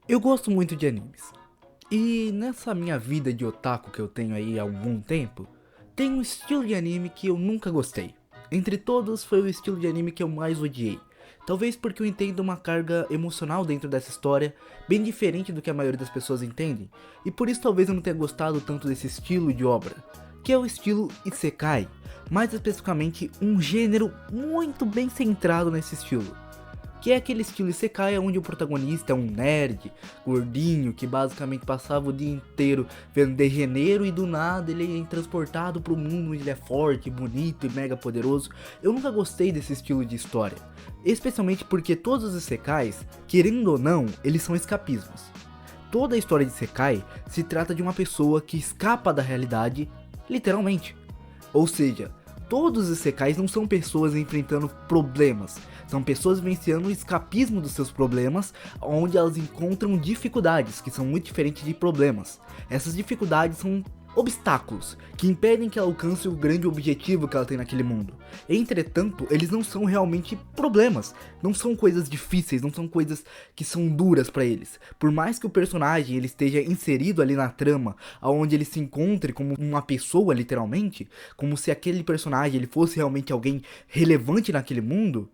Eu gosto muito de animes. E nessa minha vida de otaku que eu tenho aí há algum tempo, tem um estilo de anime que eu nunca gostei. Entre todos, foi o estilo de anime que eu mais odiei. Talvez porque eu entendo uma carga emocional dentro dessa história, bem diferente do que a maioria das pessoas entendem, e por isso talvez eu não tenha gostado tanto desse estilo de obra, que é o estilo Isekai, mais especificamente um gênero muito bem centrado nesse estilo. Que é aquele estilo Isekai onde o protagonista é um nerd, gordinho, que basicamente passava o dia inteiro vendo degeneiro e do nada ele é transportado para o mundo onde ele é forte, bonito e mega poderoso. Eu nunca gostei desse estilo de história, especialmente porque todos os Isekais, querendo ou não, eles são escapismos. Toda a história de Isekai se trata de uma pessoa que escapa da realidade, literalmente. Ou seja, todos os Isekais não são pessoas enfrentando problemas, são pessoas vivenciando o escapismo dos seus problemas, onde elas encontram dificuldades, que são muito diferentes de problemas. Essas dificuldades são obstáculos, que impedem que ela alcance o grande objetivo que ela tem naquele mundo. Entretanto, eles não são realmente problemas, não são coisas difíceis, não são coisas que são duras pra eles. Por mais que o personagem ele esteja inserido ali na trama, onde ele se encontre como uma pessoa literalmente, como se aquele personagem ele fosse realmente alguém relevante naquele mundo,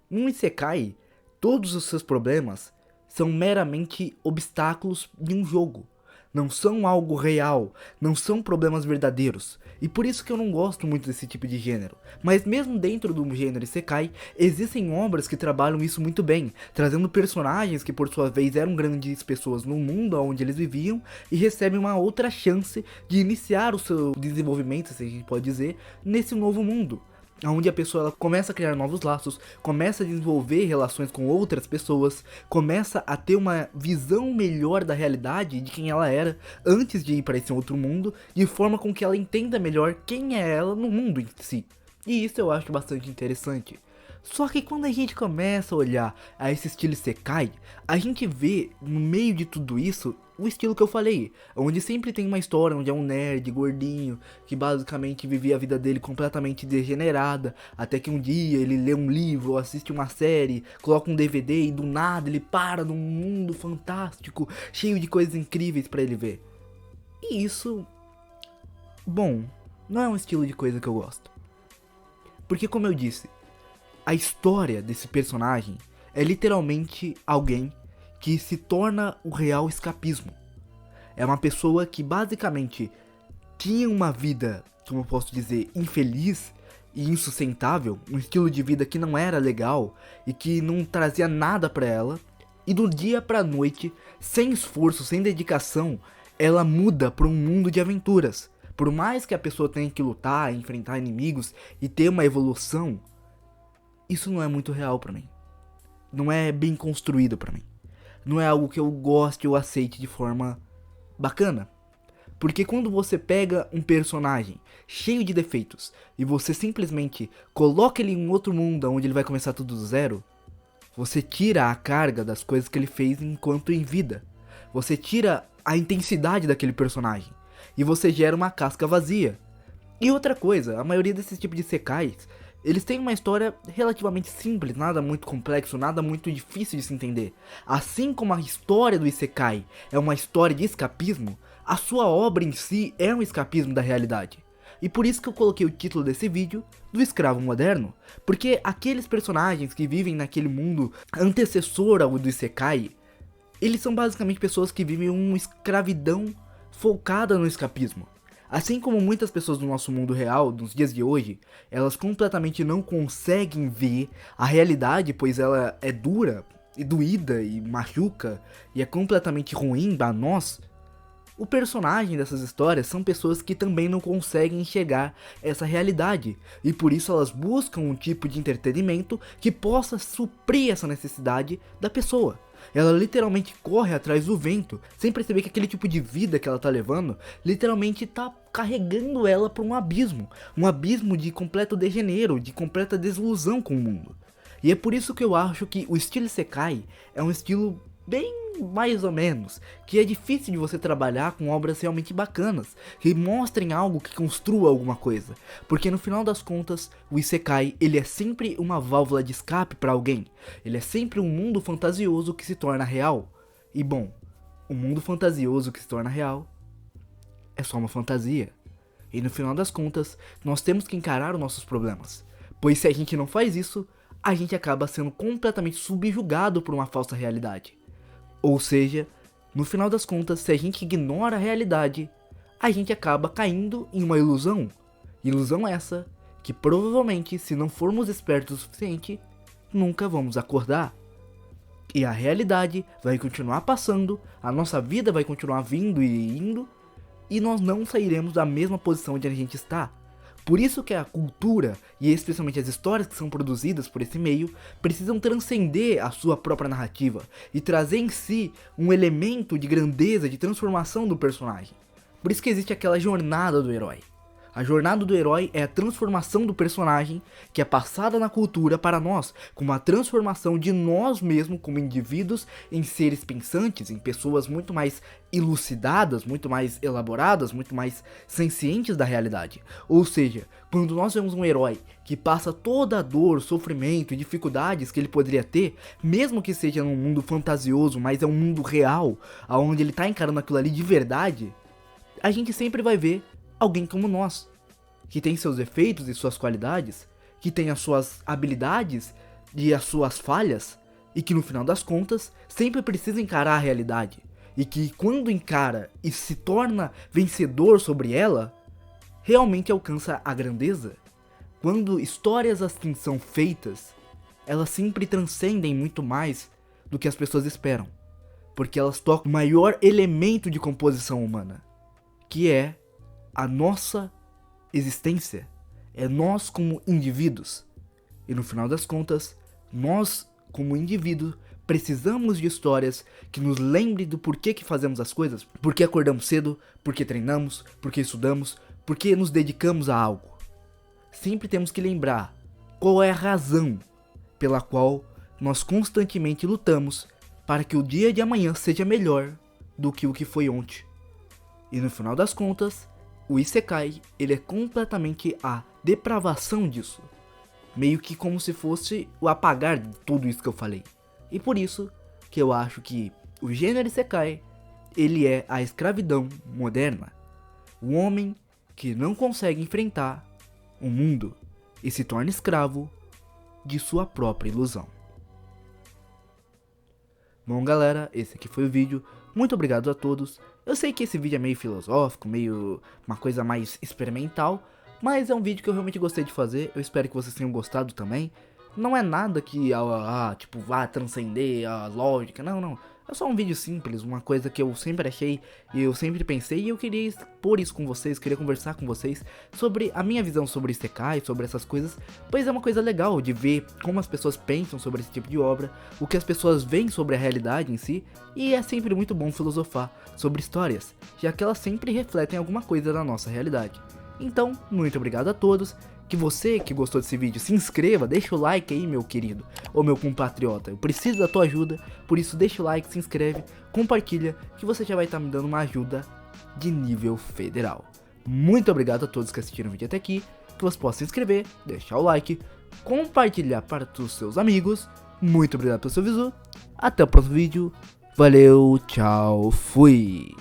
um Isekai, todos os seus problemas são meramente obstáculos de um jogo. Não são algo real, não são problemas verdadeiros. E por isso que eu não gosto muito desse tipo de gênero. Mas mesmo dentro do gênero Isekai, existem obras que trabalham isso muito bem, trazendo personagens que por sua vez eram grandes pessoas no mundo onde eles viviam e recebem uma outra chance de iniciar o seu desenvolvimento, se a gente pode dizer, nesse novo mundo. Onde a pessoa ela começa a criar novos laços, começa a desenvolver relações com outras pessoas, começa a ter uma visão melhor da realidade de quem ela era antes de ir para esse outro mundo, de forma com que ela entenda melhor quem é ela no mundo em si. E isso eu acho bastante interessante. Só que quando a gente começa a olhar a esse estilo Isekai, a gente vê no meio de tudo isso o estilo que eu falei, onde sempre tem uma história onde é um nerd gordinho que basicamente vivia a vida dele completamente degenerada, até que um dia ele lê um livro, assiste uma série, coloca um DVD e do nada ele para num mundo fantástico, cheio de coisas incríveis pra ele ver. E isso, bom, não é um estilo de coisa que eu gosto. Porque como eu disse, a história desse personagem é literalmente alguém que se torna o real escapismo. É uma pessoa que basicamente tinha uma vida, como eu posso dizer, infeliz e insustentável, um estilo de vida que não era legal e que não trazia nada pra ela, e do dia pra noite, sem esforço, sem dedicação, ela muda pra um mundo de aventuras. Por mais que a pessoa tenha que lutar, enfrentar inimigos e ter uma evolução, isso não é muito real pra mim. Não é bem construído pra mim. Não é algo que eu goste ou aceite de forma bacana. Porque quando você pega um personagem cheio de defeitos e você simplesmente coloca ele em outro mundo onde ele vai começar tudo do zero, você tira a carga das coisas que ele fez enquanto em vida. Você tira a intensidade daquele personagem e você gera uma casca vazia. E outra coisa, a maioria desses tipos de sekais, eles têm uma história relativamente simples, nada muito complexo, nada muito difícil de se entender. Assim como a história do Isekai é uma história de escapismo, a sua obra em si é um escapismo da realidade. E por isso que eu coloquei o título desse vídeo do Escravo Moderno, porque aqueles personagens que vivem naquele mundo antecessor ao do Isekai, eles são basicamente pessoas que vivem uma escravidão focada no escapismo. Assim como muitas pessoas do nosso mundo real, nos dias de hoje, elas completamente não conseguem ver a realidade, pois ela é dura e doída e machuca e é completamente ruim para nós. O personagem dessas histórias são pessoas que também não conseguem enxergar essa realidade e por isso elas buscam um tipo de entretenimento que possa suprir essa necessidade da pessoa. Ela literalmente corre atrás do vento, sem perceber que aquele tipo de vida que ela tá levando, literalmente tá carregando ela para um abismo de completo degenero, de completa desilusão com o mundo. E é por isso que eu acho que o estilo Isekai é um estilo bem mais ou menos, que é difícil de você trabalhar com obras realmente bacanas, que mostrem algo que construa alguma coisa, porque no final das contas, o Isekai, ele é sempre uma válvula de escape para alguém, ele é sempre um mundo fantasioso que se torna real. E bom, o mundo fantasioso que se torna real é só uma fantasia. E no final das contas, nós temos que encarar os nossos problemas. Pois se a gente não faz isso, a gente acaba sendo completamente subjugado por uma falsa realidade. Ou seja, no final das contas, se a gente ignora a realidade, a gente acaba caindo em uma ilusão. Ilusão essa que provavelmente, se não formos espertos o suficiente, nunca vamos acordar. E a realidade vai continuar passando, a nossa vida vai continuar vindo e indo, e nós não sairemos da mesma posição onde a gente está. Por isso que a cultura, e especialmente as histórias que são produzidas por esse meio, precisam transcender a sua própria narrativa e trazer em si um elemento de grandeza, de transformação do personagem. Por isso que existe aquela jornada do herói. A jornada do herói é a transformação do personagem que é passada na cultura para nós, como a transformação de nós mesmos como indivíduos em seres pensantes, em pessoas muito mais elucidadas, muito mais elaboradas, muito mais sencientes da realidade. Ou seja, quando nós vemos um herói que passa toda a dor, sofrimento e dificuldades que ele poderia ter, mesmo que seja num mundo fantasioso, mas é um mundo real, onde ele está encarando aquilo ali de verdade, a gente sempre vai ver alguém como nós, que tem seus defeitos e suas qualidades, que tem as suas habilidades e as suas falhas, e que no final das contas sempre precisa encarar a realidade, e que quando encara e se torna vencedor sobre ela, realmente alcança a grandeza. Quando histórias assim são feitas, elas sempre transcendem muito mais do que as pessoas esperam, porque elas tocam o maior elemento de composição humana, que é a nossa existência, é nós como indivíduos. E no final das contas, nós como indivíduos precisamos de histórias que nos lembrem do porquê que fazemos as coisas, porquê acordamos cedo, porquê treinamos, porquê estudamos, porquê nos dedicamos a algo. Sempre temos que lembrar qual é a razão pela qual nós constantemente lutamos para que o dia de amanhã seja melhor do que o que foi ontem. E no final das contas, o Isekai, ele é completamente a depravação disso. Meio que como se fosse o apagar de tudo isso que eu falei. E por isso que eu acho que o gênero Isekai, ele é a escravidão moderna. O homem que não consegue enfrentar o mundo e se torna escravo de sua própria ilusão. Bom galera, esse aqui foi o vídeo. Muito obrigado a todos. Eu sei que esse vídeo é meio filosófico, meio uma coisa mais experimental, mas é um vídeo que eu realmente gostei de fazer. Eu espero que vocês tenham gostado também. Não é nada que tipo, vá transcender a lógica, não. É só um vídeo simples, uma coisa que eu sempre achei e eu sempre pensei, e eu queria expor isso com vocês, queria conversar com vocês sobre a minha visão sobre Isekai, sobre essas coisas, pois é uma coisa legal de ver como as pessoas pensam sobre esse tipo de obra, o que as pessoas veem sobre a realidade em si, e é sempre muito bom filosofar sobre histórias, já que elas sempre refletem alguma coisa da nossa realidade. Então, muito obrigado a todos. Que você que gostou desse vídeo se inscreva, deixa o like aí, meu querido, ou meu compatriota. Eu preciso da tua ajuda, por isso deixa o like, se inscreve, compartilha, que você já vai estar me dando uma ajuda de nível federal. Muito obrigado a todos que assistiram o vídeo até aqui, que você possa se inscrever, deixar o like, compartilhar para os seus amigos. Muito obrigado pelo seu visu, até o próximo vídeo, valeu, tchau, fui!